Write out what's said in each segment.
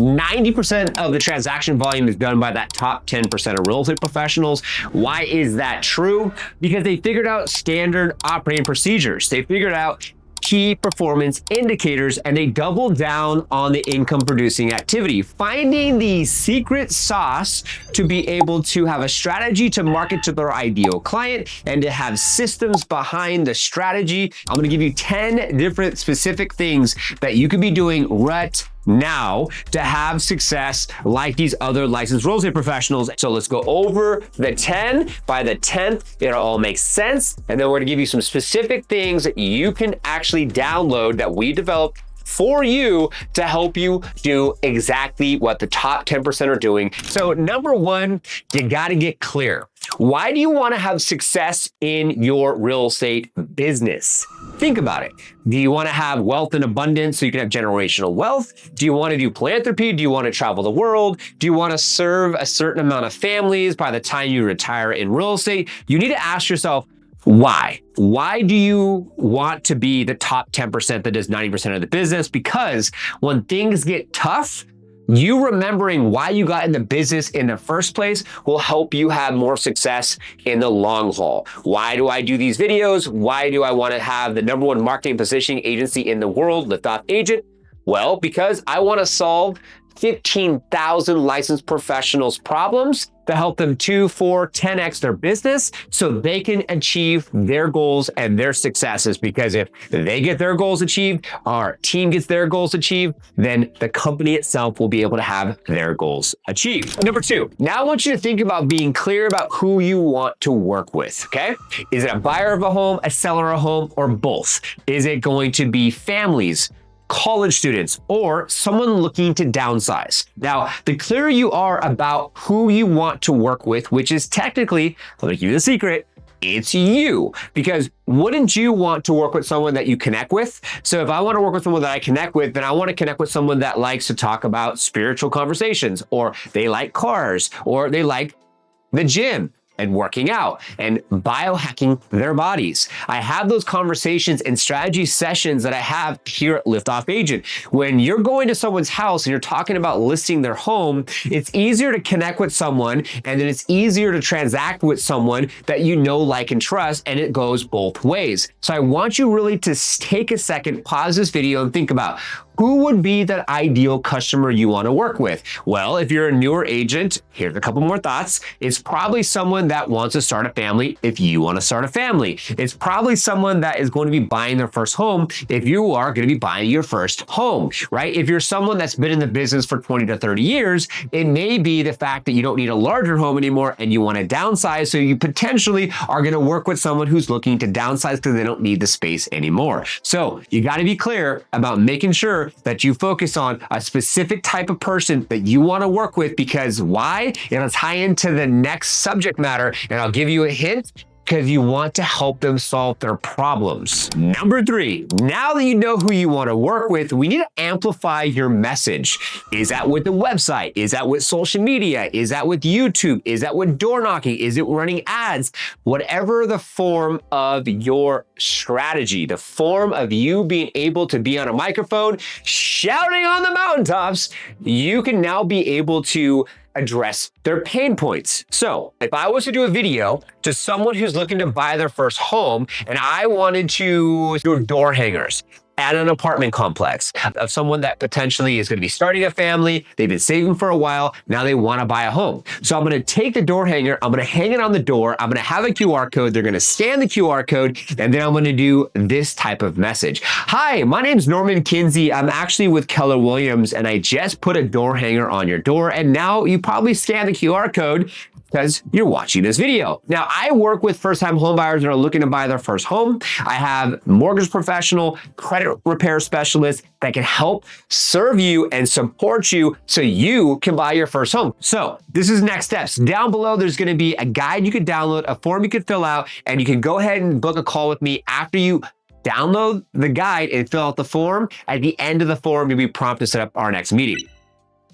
90% of the transaction volume is done by that top 10% of real estate professionals. Why is that true? Because they figured out standard operating procedures. They figured out key performance indicators, and they doubled down on the income producing activity, finding the secret sauce to be able to have a strategy to market to their ideal client and to have systems behind the strategy. I'm going to give you 10 different specific things that you could be doing right now to have success like these other licensed real estate professionals. So let's go over the 10. By the 10th, it'll all make sense. And then we're gonna give you some specific things that you can actually download that we developed for you to help you do exactly what the top 10% are doing. So number one, you gotta get clear. Why do you wanna have success in your real estate business? Think about it. Do you wanna have wealth and abundance so you can have generational wealth? Do you wanna do philanthropy? Do you wanna travel the world? Do you wanna serve a certain amount of families by the time you retire in real estate? You need to ask yourself, why? Why do you want to be the top 10% that does 90% of the business? Because when things get tough, you remembering why you got in the business in the first place will help you have more success in the long haul. Why do I do these videos? Why do I want to have the number one marketing positioning agency in the world, Liftoff Agent? Well, because I want to solve 15,000 licensed professionals' problems to help them 2, 4, 10x their business so they can achieve their goals and their successes. Because if they get their goals achieved, our team gets their goals achieved, then the company itself will be able to have their goals achieved. Number two, now I want you to think about being clear about who you want to work with, okay? Is it a buyer of a home, a seller of a home, or both? Is it going to be families, college students, or someone looking to downsize? Now, the clearer you are about who you want to work with, which is technically, let me give you the secret, it's you. Because wouldn't you want to work with someone that you connect with? So if I want to work with someone that I connect with, then I want to connect with someone that likes to talk about spiritual conversations, or they like cars, or they like the gym and working out and biohacking their bodies. I have those conversations and strategy sessions that I have here at Liftoff Agent. When you're going to someone's house and you're talking about listing their home, it's easier to connect with someone, and then it's easier to transact with someone that you know, like, and trust, and it goes both ways. So I want you really to take a second, pause this video, and think about who would be that ideal customer you want to work with. Well, if you're a newer agent, here's a couple more thoughts. It's probably someone that wants to start a family if you want to start a family. It's probably someone that is going to be buying their first home if you are going to be buying your first home, right? If you're someone that's been in the business for 20 to 30 years, it may be the fact that you don't need a larger home anymore and you want to downsize. So you potentially are going to work with someone who's looking to downsize because they don't need the space anymore. So you got to be clear about making sure that you focus on a specific type of person that you want to work with. Because why? It'll tie into the next subject matter, and I'll give you a hint, because you want to help them solve their problems. Number three, now that you know who you want to work with, we need to amplify your message. Is that with the website? Is that with social media? Is that with YouTube? Is that with door knocking? Is it running ads? Whatever the form of your strategy, the form of you being able to be on a microphone, shouting on the mountaintops, you can now be able to address their pain points. So if I was to do a video to someone who's looking to buy their first home and I wanted to do door hangers at an apartment complex of someone that potentially is going to be starting a family, they've been saving for a while, now they want to buy a home. So I'm going to take the door hanger, I'm going to hang it on the door, I'm going to have a QR code, they're going to scan the QR code, and then I'm going to do this type of message. Hi, my name's Norman Kinsey. I'm actually with Keller Williams, and I just put a door hanger on your door, and now you probably scan the QR code because you're watching this video. Now, I work with first-time homebuyers that are looking to buy their first home. I have mortgage professional, credit repair specialists that can help serve you and support you so you can buy your first home. So this is next steps. Down below, there's gonna be a guide you can download, a form you can fill out, and you can go ahead and book a call with me after you download the guide and fill out the form. At the end of the form, you'll be prompted to set up our next meeting.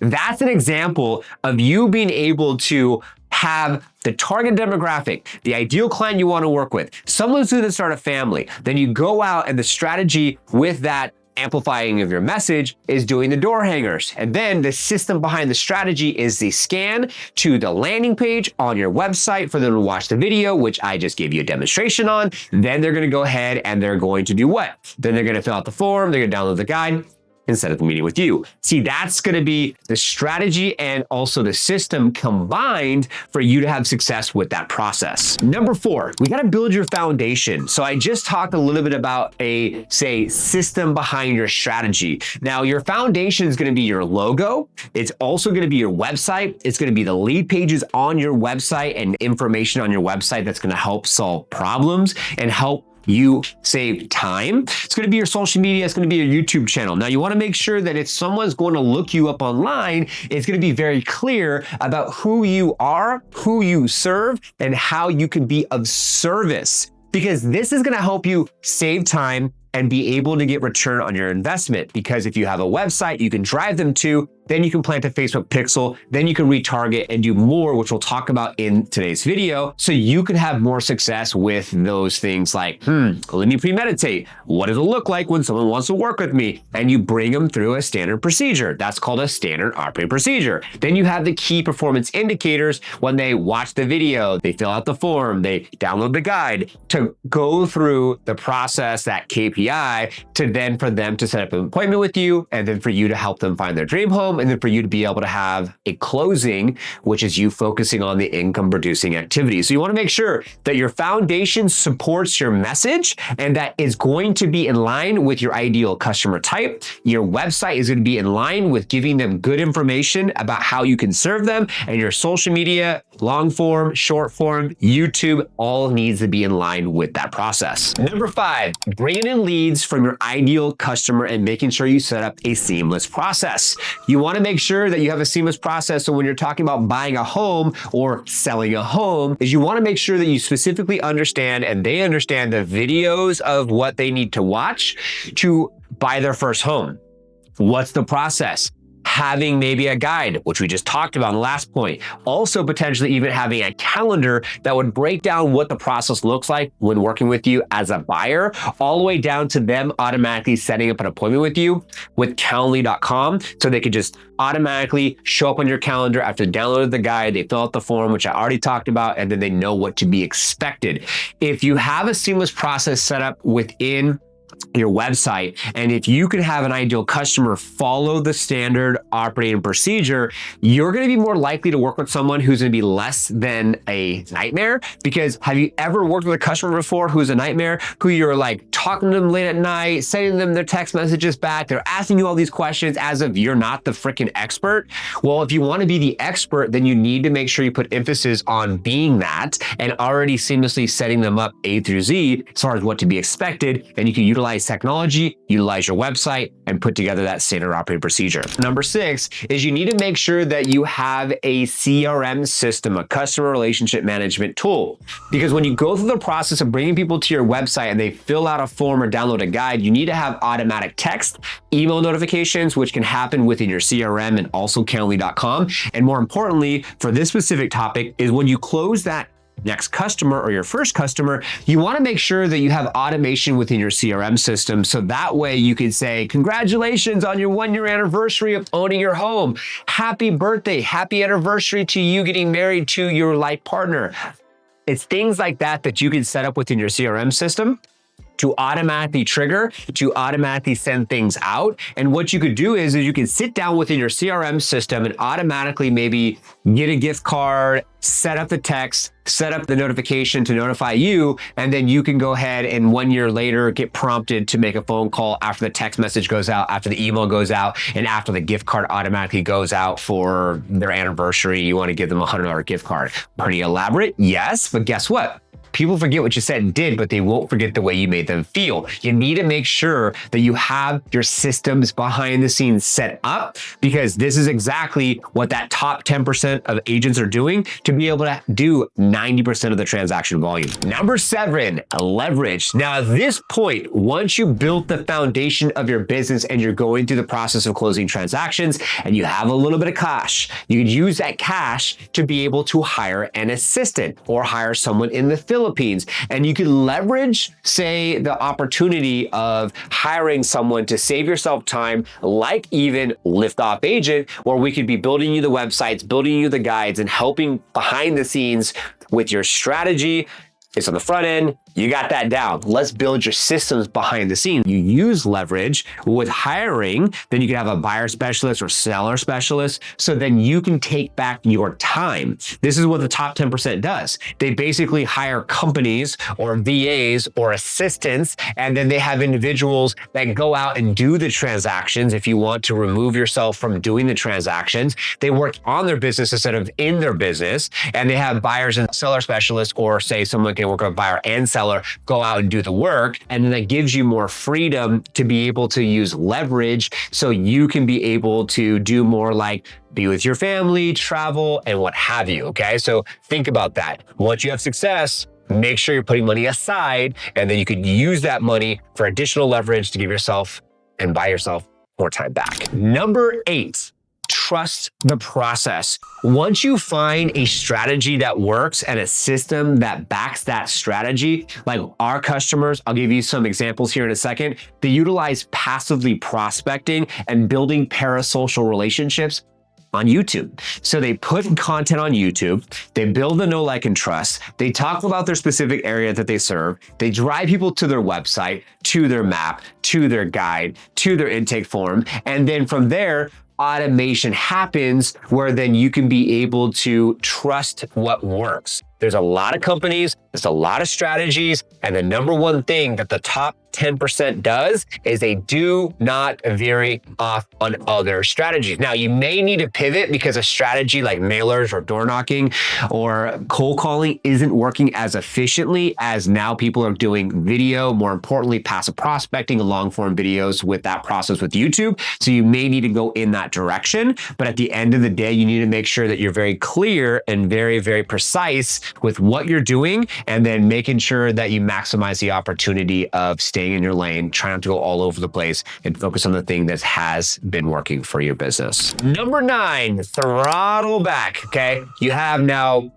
That's an example of you being able to have the target demographic, the ideal client you want to work with, someone who's going to start a family. Then you go out and the strategy with that amplifying of your message is doing the door hangers. And then the system behind the strategy is the scan to the landing page on your website for them to watch the video, which I just gave you a demonstration on. Then they're going to go ahead and they're going to do what? Then they're going to fill out the form, they're going to download the guide, and set up a meeting with you. See, that's going to be the strategy and also the system combined for you to have success with that process. Number 4, we got to build your foundation. So I just talked a little bit about a, say, system behind your strategy. Now, your foundation is going to be your logo. It's also going to be your website. It's going to be the lead pages on your website and information on your website that's going to help solve problems and help you save time. It's going to be your social media. It's going to be your YouTube channel. Now, you want to make sure that if someone's going to look you up online, it's going to be very clear about who you are, who you serve, and how you can be of service, because this is going to help you save time and be able to get return on your investment. Because if you have a website you can drive them to, then you can plant a Facebook pixel, then you can retarget and do more, which we'll talk about in today's video. So you can have more success with those things like, let me premeditate. What does it look like when someone wants to work with me? And you bring them through a standard procedure. That's called a standard operating procedure. Then you have the key performance indicators when they watch the video, they fill out the form, they download the guide to go through the process, that KPI, to then for them to set up an appointment with you, and then for you to help them find their dream home, and then for you to be able to have a closing, which is you focusing on the income producing activities. So you want to make sure that your foundation supports your message and that is going to be in line with your ideal customer type. Your website is going to be in line with giving them good information about how you can serve them, and your social media, long form, short form, YouTube, all needs to be in line with that process. Number 5, bringing in leads from your ideal customer and making sure you set up a seamless process. You want to make sure that you have a seamless process. So when you're talking about buying a home or selling a home, is you want to make sure that you specifically understand and they understand the videos of what they need to watch to buy their first home. What's the process? Having maybe a guide, which we just talked about in the last point. Also potentially even having a calendar that would break down what the process looks like when working with you as a buyer, all the way down to them automatically setting up an appointment with you with Calendly.com, so they could just automatically show up on your calendar after downloading the guide, they fill out the form, which I already talked about, and then they know what to be expected. If you have a seamless process set up within your website, and if you can have an ideal customer follow the standard operating procedure, you're going to be more likely to work with someone who's going to be less than a nightmare. Because have you ever worked with a customer before who's a nightmare, who you're like talking to them late at night, sending them their text messages back, they're asking you all these questions as if you're not the freaking expert? Well, if you want to be the expert, then you need to make sure you put emphasis on being that and already seamlessly setting them up A through Z as far as what to be expected. And you can utilize technology, utilize your website, and put together that standard operating procedure. Number 6 is you need to make sure that you have a CRM system, a customer relationship management tool. Because when you go through the process of bringing people to your website and they fill out a form or download a guide, you need to have automatic text, email notifications, which can happen within your CRM and also Calendly.com. And more importantly, for this specific topic, is when you close that next customer or your first customer, you want to make sure that you have automation within your CRM system. So that way you can say, congratulations on your 1-year anniversary of owning your home. Happy birthday, happy anniversary to you getting married to your life partner. It's things like that that you can set up within your CRM system to automatically trigger, to automatically send things out. And what you could do is you can sit down within your CRM system and automatically maybe get a gift card, set up the text, set up the notification to notify you, and then you can go ahead and 1 year later get prompted to make a phone call after the text message goes out, after the email goes out, and after the gift card automatically goes out for their anniversary. You want to give them a $100 gift card. Pretty elaborate, yes, but guess what? People forget what you said and did, but they won't forget the way you made them feel. You need to make sure that you have your systems behind the scenes set up, because this is exactly what that top 10% of agents are doing to be able to do 90% of the transaction volume. Number 7, leverage. Now, at this point, once you built the foundation of your business and you're going through the process of closing transactions and you have a little bit of cash, you could use that cash to be able to hire an assistant or hire someone in the Philippines Philippines. And you can leverage, say, the opportunity of hiring someone to save yourself time, like even Liftoff Agent, where we could be building you the websites, building you the guides, and helping behind the scenes with your strategy. It's on the front end. You got that down. Let's build your systems behind the scenes. You use leverage with hiring, then you can have a buyer specialist or seller specialist. So then you can take back your time. This is what the top 10% does. They basically hire companies or VAs or assistants, and then they have individuals that go out and do the transactions. If you want to remove yourself from doing the transactions, they work on their business instead of in their business. And they have buyers and seller specialists, or say someone can work on buyer and seller, go out and do the work. And then that gives you more freedom to be able to use leverage so you can be able to do more, like be with your family, travel, and what have you. Okay. So think about that. Once you have success, make sure you're putting money aside, and then you could use that money for additional leverage to give yourself and buy yourself more time back. Number 8. Trust the process. Once you find a strategy that works and a system that backs that strategy, like our customers, I'll give you some examples here in a second, they utilize passively prospecting and building parasocial relationships on YouTube. So they put content on YouTube, they build the know, like, and trust, they talk about their specific area that they serve, they drive people to their website, to their map, to their guide, to their intake form, and then from there, automation happens where then you can be able to trust what works. There's a lot of companies, there's a lot of strategies, and the number one thing that the top 10% does is they do not vary off on other strategies. Now, you may need to pivot because a strategy like mailers or door knocking or cold calling isn't working as efficiently as now people are doing video, more importantly, passive prospecting and long form videos with that process with YouTube. So you may need to go in that direction. But at the end of the day, you need to make sure that you're very clear and very, very precise with what you're doing, and then making sure that you maximize the opportunity of staying in your lane, try not to go all over the place, and focus on the thing that has been working for your business. Number 9, throttle back, okay? You have now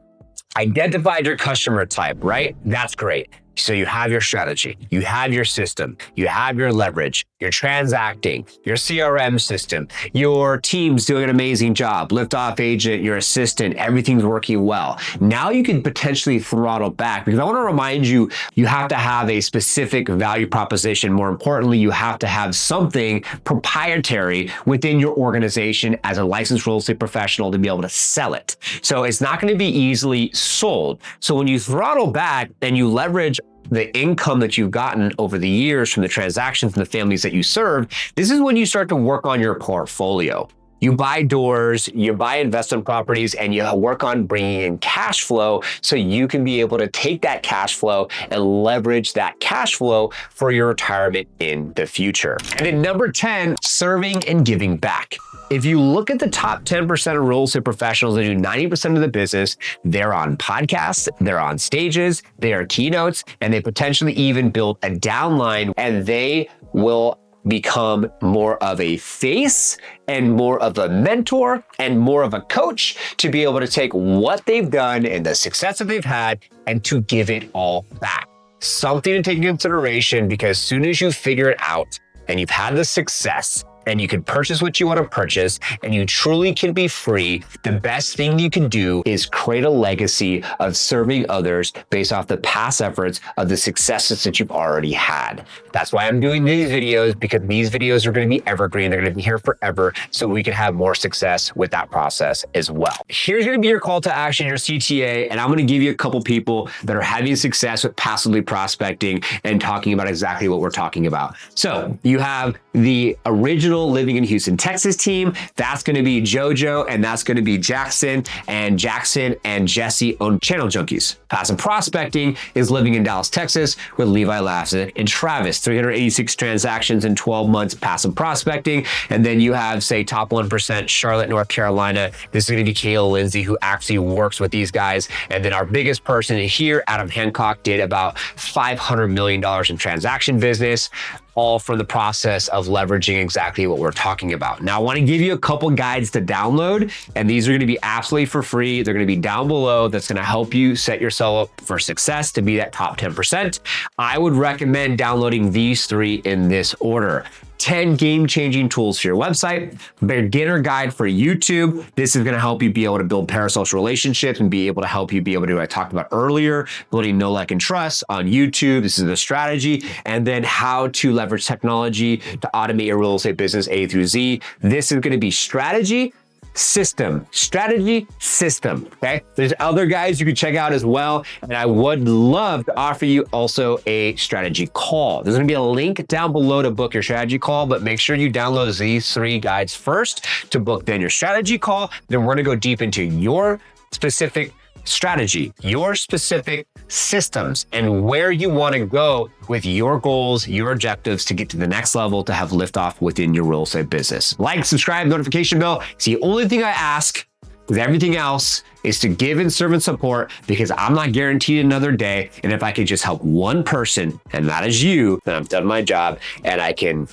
identified your customer type, right? That's great. So you have your strategy, you have your system, you have your leverage, you're transacting, your CRM system, your team's doing an amazing job, Liftoff Agent, your assistant, everything's working well. Now you can potentially throttle back, because I want to remind you, you have to have a specific value proposition. More importantly, you have to have something proprietary within your organization as a licensed real estate professional to be able to sell it. So it's not going to be easily sold. So when you throttle back and you leverage the income that you've gotten over the years from the transactions and the families that you serve, this is when you start to work on your portfolio. You buy doors, you buy investment properties, and you work on bringing in cash flow so you can be able to take that cash flow and leverage that cash flow for your retirement in the future. And then number 10, serving and giving back. If you look at the top 10% of real estate professionals that do 90% of the business, they're on podcasts, they're on stages, they are keynotes, and they potentially even build a downline, and they will become more of a face and more of a mentor and more of a coach to be able to take what they've done and the success that they've had and to give it all back. Something to take into consideration, because as soon as you figure it out and you've had the success, and you can purchase what you want to purchase, and you truly can be free, the best thing you can do is create a legacy of serving others based off the past efforts of the successes that you've already had. That's why I'm doing these videos, because these videos are going to be evergreen. They're going to be here forever, so we can have more success with that process as well. Here's going to be your call to action, your CTA, and I'm going to give you a couple people that are having success with passively prospecting and talking about exactly what we're talking about. So you have the original Living in Houston, Texas team. That's going to be JoJo, and that's going to be Jackson and Jesse own Channel Junkies. Passive prospecting is living in Dallas, Texas with Levi Lassett and Travis. 386 transactions in 12 months, passive prospecting. And then you have, say, top 1%, Charlotte, North Carolina. This is going to be Kayla Lindsay, who actually works with these guys. And then our biggest person here, Adam Hancock, did about $500 million in transaction business. all from the process of leveraging exactly what we're talking about. Now, I want to give you a couple guides to download, and these are going to be absolutely for free. They're going to be down below. That's going to help you set yourself up for success to be that top 10%. I would recommend downloading these 3 in this order. 10 game-changing tools for your website, beginner guide for YouTube. This is going to help you be able to build parasocial relationships and be able to help you be able to, I talked about earlier, building know, like, and trust on YouTube. This is the strategy. And then how to leverage technology to automate your real estate business A through Z. This is going to be strategy, strategy, system, okay? There's other guys you can check out as well. And I would love to offer you also a strategy call. There's gonna be a link down below to book your strategy call, but make sure you download these 3 guides first to book then your strategy call. Then we're gonna go deep into your specific strategy, your specific systems, and where you want to go with your goals, your objectives to get to the next level to have liftoff within your real estate business. Like, subscribe, notification bell. It's the only thing I ask, because everything else is to give and serve and support, because I'm not guaranteed another day. And if I can just help one person, and that is you, then I've done my job and I can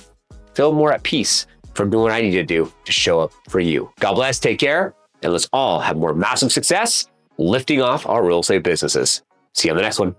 feel more at peace from doing what I need to do to show up for you. God bless, take care, and let's all have more massive success lifting off our real estate businesses. See you on the next one.